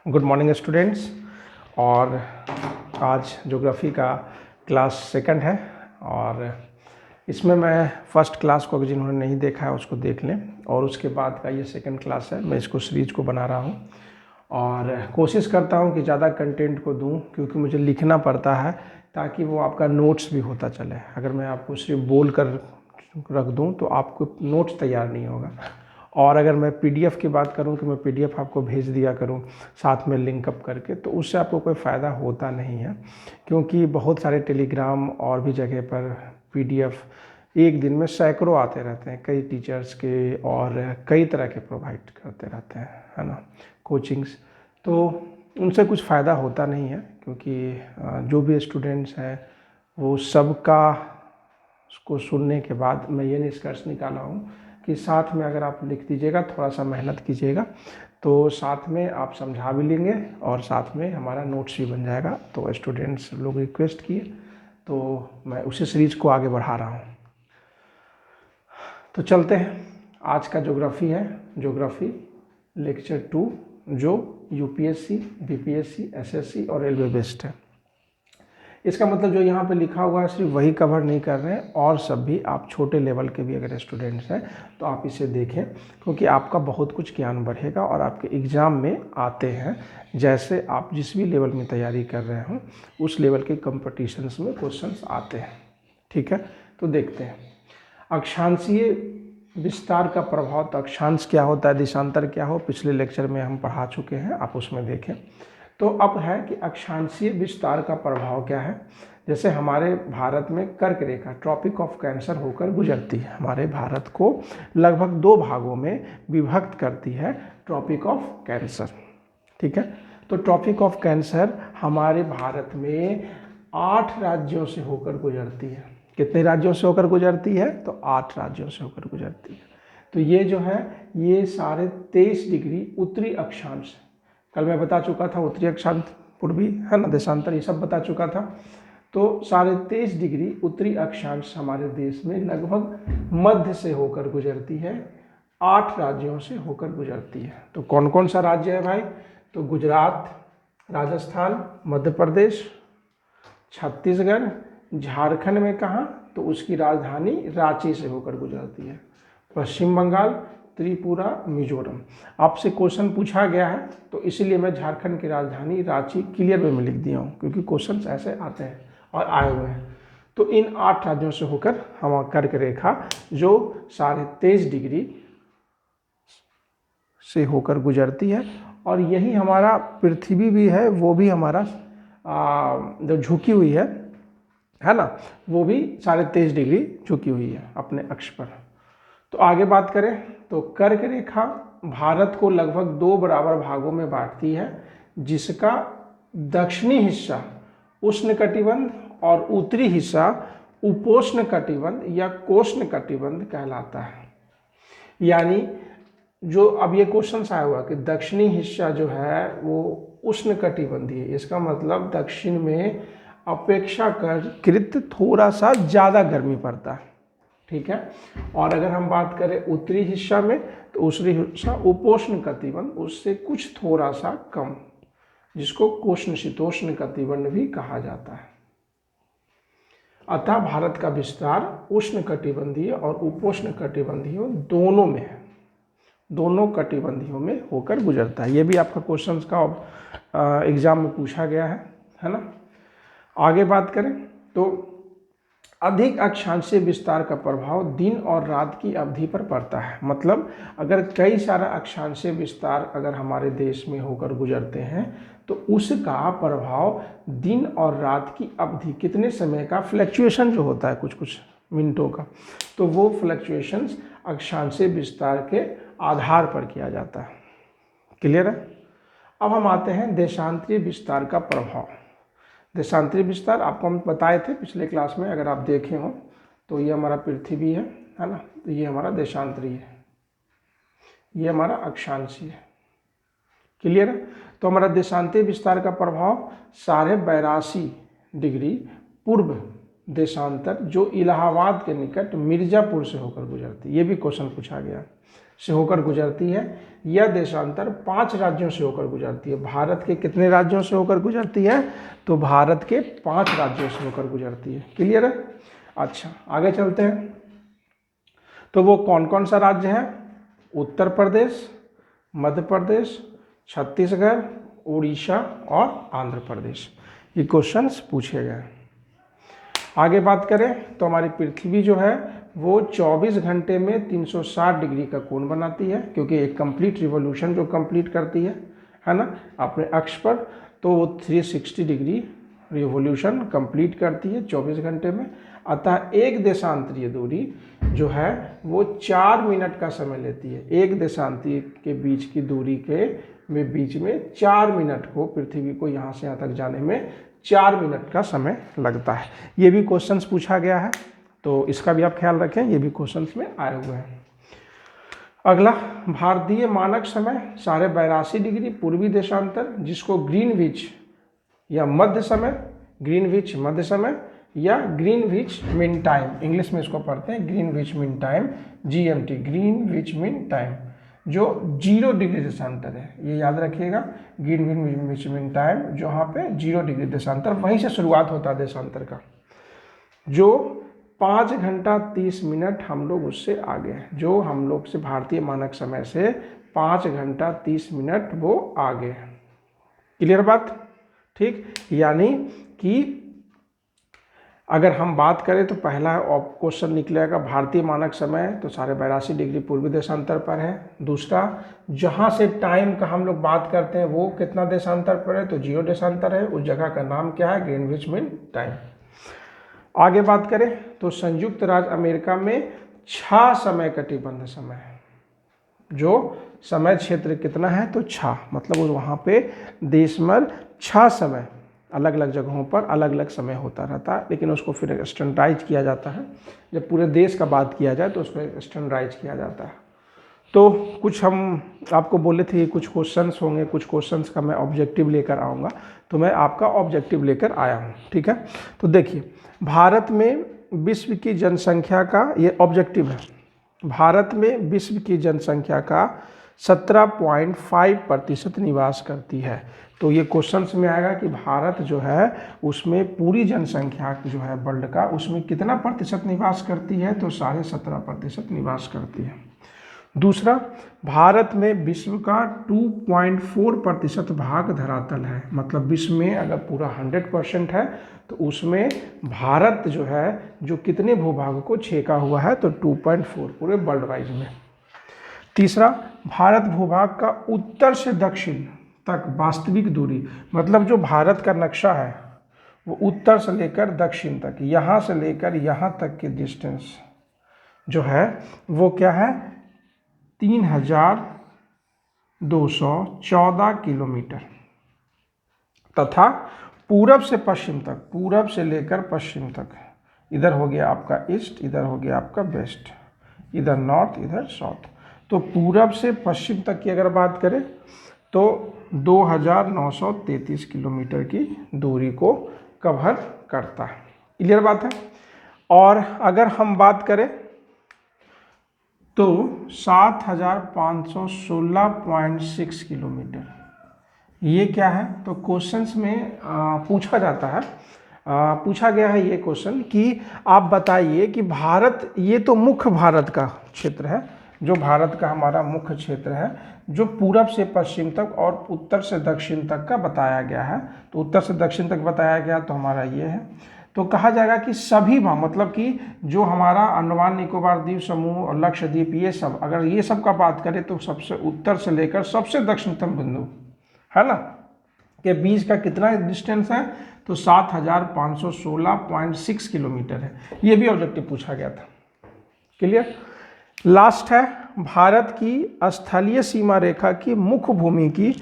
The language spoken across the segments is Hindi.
Good morning students. और आज ज्योग्राफी का क्लास सेकंड है और इसमें मैं फर्स्ट क्लास को जिन्होंने नहीं देखा है उसको देख लें और उसके बाद का ये सेकंड क्लास है। मैं इसको सीरीज को बना रहा हूँ और कोशिश करता हूँ कि ज़्यादा कंटेंट को दूँ क्योंकि मुझे लिखना पड़ता है ताकि वो आपका नोट्स भी होता चले। अगर मैं आपको सिर्फ बोल कर रख दूँ तो आपको नोट्स तैयार नहीं होगा। और अगर मैं पीडीएफ की बात करूं कि मैं पीडीएफ आपको भेज दिया करूं साथ में लिंक अप करके, तो उससे आपको कोई फ़ायदा होता नहीं है क्योंकि बहुत सारे टेलीग्राम और भी जगह पर पीडीएफ एक दिन में सैकड़ों आते रहते हैं, कई टीचर्स के और कई तरह के प्रोवाइड करते रहते हैं, है ना, कोचिंग्स। तो उनसे कुछ फ़ायदा होता नहीं है क्योंकि जो भी स्टूडेंट्स हैं वो सबका उसको सुनने के बाद मैं ये निष्कर्ष निकाला हूँ कि साथ में अगर आप लिख दीजिएगा, थोड़ा सा मेहनत कीजिएगा तो साथ में आप समझा भी लेंगे और साथ में हमारा नोट्स भी बन जाएगा। तो स्टूडेंट्स लोग रिक्वेस्ट किए तो मैं उसी सीरीज़ को आगे बढ़ा रहा हूँ। तो चलते हैं। आज का ज्योग्राफी है, ज्योग्राफी लेक्चर 2, जो यूपीएससी, बीपीएससी, एसएससी और रेलवे बेस्ड है। इसका मतलब जो यहाँ पे लिखा हुआ है सिर्फ वही कवर नहीं कर रहे हैं, और सब भी आप छोटे लेवल के भी अगर स्टूडेंट्स हैं तो आप इसे देखें क्योंकि आपका बहुत कुछ ज्ञान बढ़ेगा और आपके एग्ज़ाम में आते हैं। जैसे आप जिस भी लेवल में तैयारी कर रहे हों उस लेवल के कंपटीशन्स में क्वेश्चंस आते हैं। ठीक है, तो देखते हैं। अक्षांशीय विस्तार का प्रभाव, तो अक्षांश क्या होता है, देशांतर क्या हो, पिछले लेक्चर में हम पढ़ा चुके हैं, आप उसमें देखें। तो अब है कि अक्षांशीय विस्तार का प्रभाव क्या है। जैसे हमारे भारत में कर्क रेखा ट्रॉपिक ऑफ कैंसर होकर गुजरती है, हमारे भारत को लगभग 2 भागों में विभक्त करती है ट्रॉपिक ऑफ कैंसर। ठीक है, तो ट्रॉपिक ऑफ कैंसर हमारे भारत में 8 राज्यों से होकर गुजरती है। कितने राज्यों से होकर गुजरती है? तो 8 राज्यों से होकर गुजरती है। तो ये जो है ये 23.5 डिग्री उत्तरी अक्षांश, कल मैं बता चुका था उत्तरी अक्षांश, पूर्वी, है ना, देशांतर, ये सब बता चुका था। तो 23.5 डिग्री उत्तरी अक्षांश हमारे देश में लगभग मध्य से होकर गुजरती है, 8 राज्यों से होकर गुजरती है। तो कौन कौन सा राज्य है भाई? तो गुजरात, राजस्थान, मध्य प्रदेश, छत्तीसगढ़, झारखंड में कहाँ? तो उसकी राजधानी रांची से होकर गुजरती है, पश्चिम बंगाल, त्रिपुरा, मिजोरम। आपसे क्वेश्चन पूछा गया है तो इसीलिए मैं झारखंड की राजधानी रांची क्लियर वे में लिख दिया हूँ क्योंकि क्वेश्चन ऐसे आते हैं और आए हुए हैं। तो इन 8 राज्यों से होकर हम कर्क रेखा जो 23.5 डिग्री से होकर गुजरती है, और यही हमारा पृथ्वी भी है, वो भी हमारा जो झुकी हुई है ना, वो भी 23.5 डिग्री झुकी हुई है अपने अक्ष पर। तो आगे बात करें तो कर्क रेखा भारत को लगभग 2 बराबर भागों में बांटती है, जिसका दक्षिणी हिस्सा उष्णकटिबंध और उत्तरी हिस्सा उपोष्ण कटिबंध या कोष्ण कटिबंध कहलाता है। यानी जो अब ये क्वेश्चन आया हुआ कि दक्षिणी हिस्सा जो है वो उष्ण कटिबंधीय है, इसका मतलब दक्षिण में अपेक्षाकृत थोड़ा सा ज़्यादा गर्मी पड़ता है। ठीक है, और अगर हम बात करें उत्तरी हिस्सा में तो उत्तरी हिस्सा उपोष्ण कटिबंध, उससे कुछ थोड़ा सा कम, जिसको कोष्ण शीतोष्ण कटिबंध भी कहा जाता है। अतः भारत का विस्तार उष्ण कटिबंधीय और उपोष्ण कटिबंधीय दोनों में है, दोनों कटिबंधियों में होकर गुजरता है। ये भी आपका क्वेश्चन का एग्जाम में पूछा गया है ना। आगे बात करें तो अधिक अक्षांशीय विस्तार का प्रभाव दिन और रात की अवधि पर पड़ता है। मतलब अगर कई सारा अक्षांशीय विस्तार अगर हमारे देश में होकर गुजरते हैं तो उसका प्रभाव दिन और रात की अवधि, कितने समय का फ्लक्चुएशन जो होता है कुछ कुछ मिनटों का, तो वो फ्लक्चुएशंस अक्षांशीय विस्तार के आधार पर किया जाता है। क्लियर है? अब हम आते हैं देशांतरीय विस्तार का प्रभाव। देशांतरीय विस्तार आपको हम बताए थे पिछले क्लास में, अगर आप देखे हो तो ये हमारा पृथ्वी है ना, तो ये हमारा देशांतरीय है, ये हमारा अक्षांशीय है। क्लियर है? तो हमारा देशांतरीय विस्तार का प्रभाव 82.5 डिग्री पूर्व देशांतर जो इलाहाबाद के निकट मिर्जापुर से होकर गुजरती है। ये भी क्वेश्चन पूछा गया। से होकर गुजरती है। यह देशांतर 5 राज्यों से होकर गुजरती है। भारत के कितने राज्यों से होकर गुजरती है? तो भारत के 5 राज्यों से होकर गुजरती है। क्लियर है? अच्छा, आगे चलते हैं। तो वो कौन कौन सा राज्य है? उत्तर प्रदेश, मध्य प्रदेश, छत्तीसगढ़, उड़ीसा और आंध्र प्रदेश। ये क्वेश्चंस पूछे गए। आगे बात करें तो हमारी पृथ्वी जो है वो 24 घंटे में 360 डिग्री का कोण बनाती है, क्योंकि एक कंप्लीट रिवॉल्यूशन जो कंप्लीट करती है ना, अपने अक्ष पर, तो वो 360 डिग्री रिवॉल्यूशन कंप्लीट करती है 24 घंटे में। अतः एक देशांतरीय दूरी जो है वो 4 मिनट का समय लेती है। एक देशांतरीय के बीच की दूरी के बीच में 4 मिनट को, पृथ्वी को यहाँ से यहाँ तक जाने में 4 मिनट का समय लगता है। ये भी क्वेश्चंस पूछा गया है, तो इसका भी आप ख्याल रखें, ये भी क्वेश्चंस में आए हुए हैं। अगला, भारतीय मानक समय 82.5 डिग्री पूर्वी देशांतर, जिसको ग्रीनविच या मध्य समय, ग्रीनविच मध्य समय या ग्रीनविच मीन टाइम, इंग्लिश में इसको पढ़ते हैं Greenwich mean time, GMT, Greenwich mean time, जो 0 डिग्री देशांतर है। ये याद रखिएगा, ग्रीनविच मीन टाइम, जो यहाँ पे 0 डिग्री देशांतर, वहीं से शुरुआत होता है देशांतर का, जो 5 घंटा 30 मिनट हम लोग उससे आगे हैं। जो हम लोग से भारतीय मानक समय से 5 घंटा 30 मिनट वो आगे है। क्लियर बात? ठीक, यानी कि अगर हम बात करें तो पहला क्वेश्चन निकलेगा भारतीय मानक समय तो 82.5 डिग्री पूर्वी देशांतर पर है। दूसरा, जहाँ से टाइम का हम लोग बात करते हैं वो कितना देशांतर पर है? तो 0 देशांतर है। उस जगह का नाम क्या है? Greenwich mean time. आगे बात करें तो संयुक्त राज्य अमेरिका में 6 समय कटिबंध समय है। जो समय क्षेत्र कितना है? तो 6, मतलब वहाँ पे देश में 6 समय अलग अलग जगहों पर अलग अलग समय होता रहता है, लेकिन उसको फिर स्टैंडर्डाइज किया जाता है। जब पूरे देश का बात किया जाए तो उसको स्टैंडर्डाइज किया जाता है। तो कुछ हम आपको बोले थे कि कुछ क्वेश्चंस होंगे, कुछ क्वेश्चंस का मैं ऑब्जेक्टिव लेकर आऊँगा, तो मैं आपका ऑब्जेक्टिव लेकर आया हूँ। ठीक है, तो देखिए, भारत में विश्व की जनसंख्या का, ये ऑब्जेक्टिव है, भारत में विश्व की जनसंख्या का 17.5% निवास करती है। तो ये क्वेश्चंस में आएगा कि भारत जो है उसमें पूरी जनसंख्या जो है वर्ल्ड का, उसमें कितना प्रतिशत निवास करती है? तो 17.5% निवास करती है। दूसरा, भारत में विश्व का 2.4% भाग धरातल है, मतलब विश्व में अगर पूरा 100% है तो उसमें भारत जो है जो कितने भूभाग को छेका हुआ है? तो 2.4 पूरे वर्ल्ड वाइज में। तीसरा, भारत भूभाग का उत्तर से दक्षिण तक वास्तविक दूरी, मतलब जो भारत का नक्शा है वो उत्तर से लेकर दक्षिण तक, यहाँ से लेकर यहाँ तक की डिस्टेंस जो है वो क्या है? 3214 किलोमीटर, तथा पूरब से पश्चिम तक, पूरब से लेकर पश्चिम तक, इधर हो गया आपका ईस्ट, इधर हो गया आपका वेस्ट, इधर नॉर्थ, इधर साउथ, तो पूरब से पश्चिम तक की अगर बात करें तो 2933 किलोमीटर की दूरी को कवर करता है। क्लियर बात है? और अगर हम बात करें तो 7516.6 किलोमीटर, ये क्या है? तो क्वेश्चंस में पूछा जाता है, पूछा गया है ये क्वेश्चन कि आप बताइए कि भारत, ये तो मुख्य भारत का क्षेत्र है, जो भारत का हमारा मुख्य क्षेत्र है, जो पूरब से पश्चिम तक और उत्तर से दक्षिण तक का बताया गया है। तो उत्तर से दक्षिण तक बताया गया तो हमारा ये है। तो कहा जाएगा कि सभी मतलब कि जो हमारा अंडमान निकोबार द्वीप समूह और लक्षद्वीप, ये सब, अगर ये सब का बात करें तो सबसे उत्तर से लेकर सबसे दक्षिणतम बिंदु है ना के बीच का कितना डिस्टेंस है? तो 7516.6 किलोमीटर है। ये भी ऑब्जेक्टिव पूछा गया था। क्लियर? लास्ट है, भारत की स्थलीय सीमा रेखा की मुख्य भूमि की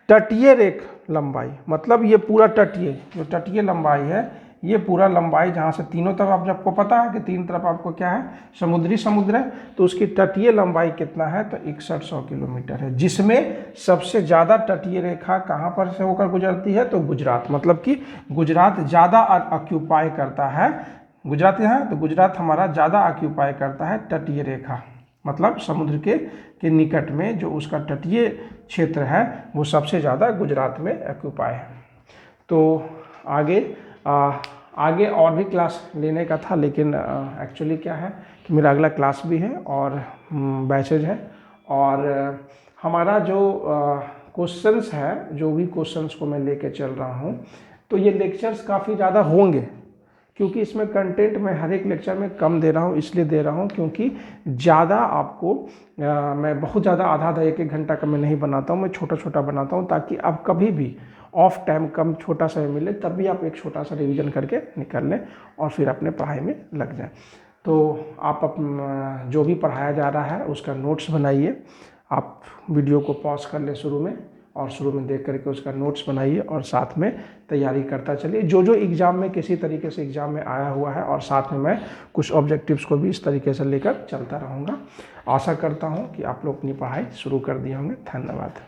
तटीय रेख लंबाई, मतलब ये पूरा तटीय, जो तटीय लंबाई है, ये पूरा लंबाई जहाँ से तीनों तरफ, आप आपको पता है कि तीन तरफ आपको क्या है? समुद्र है, तो उसकी तटीय लंबाई कितना है? तो 6100 किलोमीटर है, जिसमें सबसे ज़्यादा तटीय रेखा कहाँ पर से होकर गुजरती है? तो गुजरात, मतलब कि गुजरात ज़्यादा ऑक्यूपाई करता है, गुजरात यहाँ, तो गुजरात हमारा ज़्यादा ऑक्यूपाई करता है तटीय रेखा। मतलब समुद्र के निकट में जो उसका तटीय क्षेत्र है वो सबसे ज़्यादा गुजरात में ऑक्यूपाई है। तो आगे और भी क्लास लेने का था, लेकिन एक्चुअली क्या है कि मेरा अगला क्लास भी है और बैचेज है, और हमारा जो क्वेश्चंस है, जो भी क्वेश्चंस को मैं लेके चल रहा हूँ, तो ये लेक्चर्स काफ़ी ज़्यादा होंगे, क्योंकि इसमें कंटेंट मैं हर एक लेक्चर में कम दे रहा हूँ। इसलिए दे रहा हूँ क्योंकि ज़्यादा आपको मैं बहुत ज़्यादा आधा 1-1 घंटा का मैं नहीं बनाता हूँ, मैं छोटा छोटा बनाता हूँ, ताकि आप कभी भी ऑफ टाइम कम छोटा सा मिले तब भी आप एक छोटा सा रिवीजन करके निकल लें और फिर अपने पढ़ाई में लग जाएं। तो आप जो भी पढ़ाया जा रहा है उसका नोट्स बनाइए। आप वीडियो को पॉज कर लें शुरू में, और शुरू में देख करके उसका नोट्स बनाइए और साथ में तैयारी करता चलिए। जो एग्ज़ाम में किसी तरीके से एग्ज़ाम में आया हुआ है, और साथ में मैं कुछ ऑब्जेक्टिव्स को भी इस तरीके से लेकर चलता रहूँगा। आशा करता हूँ कि आप लोग अपनी पढ़ाई शुरू कर दिए होंगे। धन्यवाद।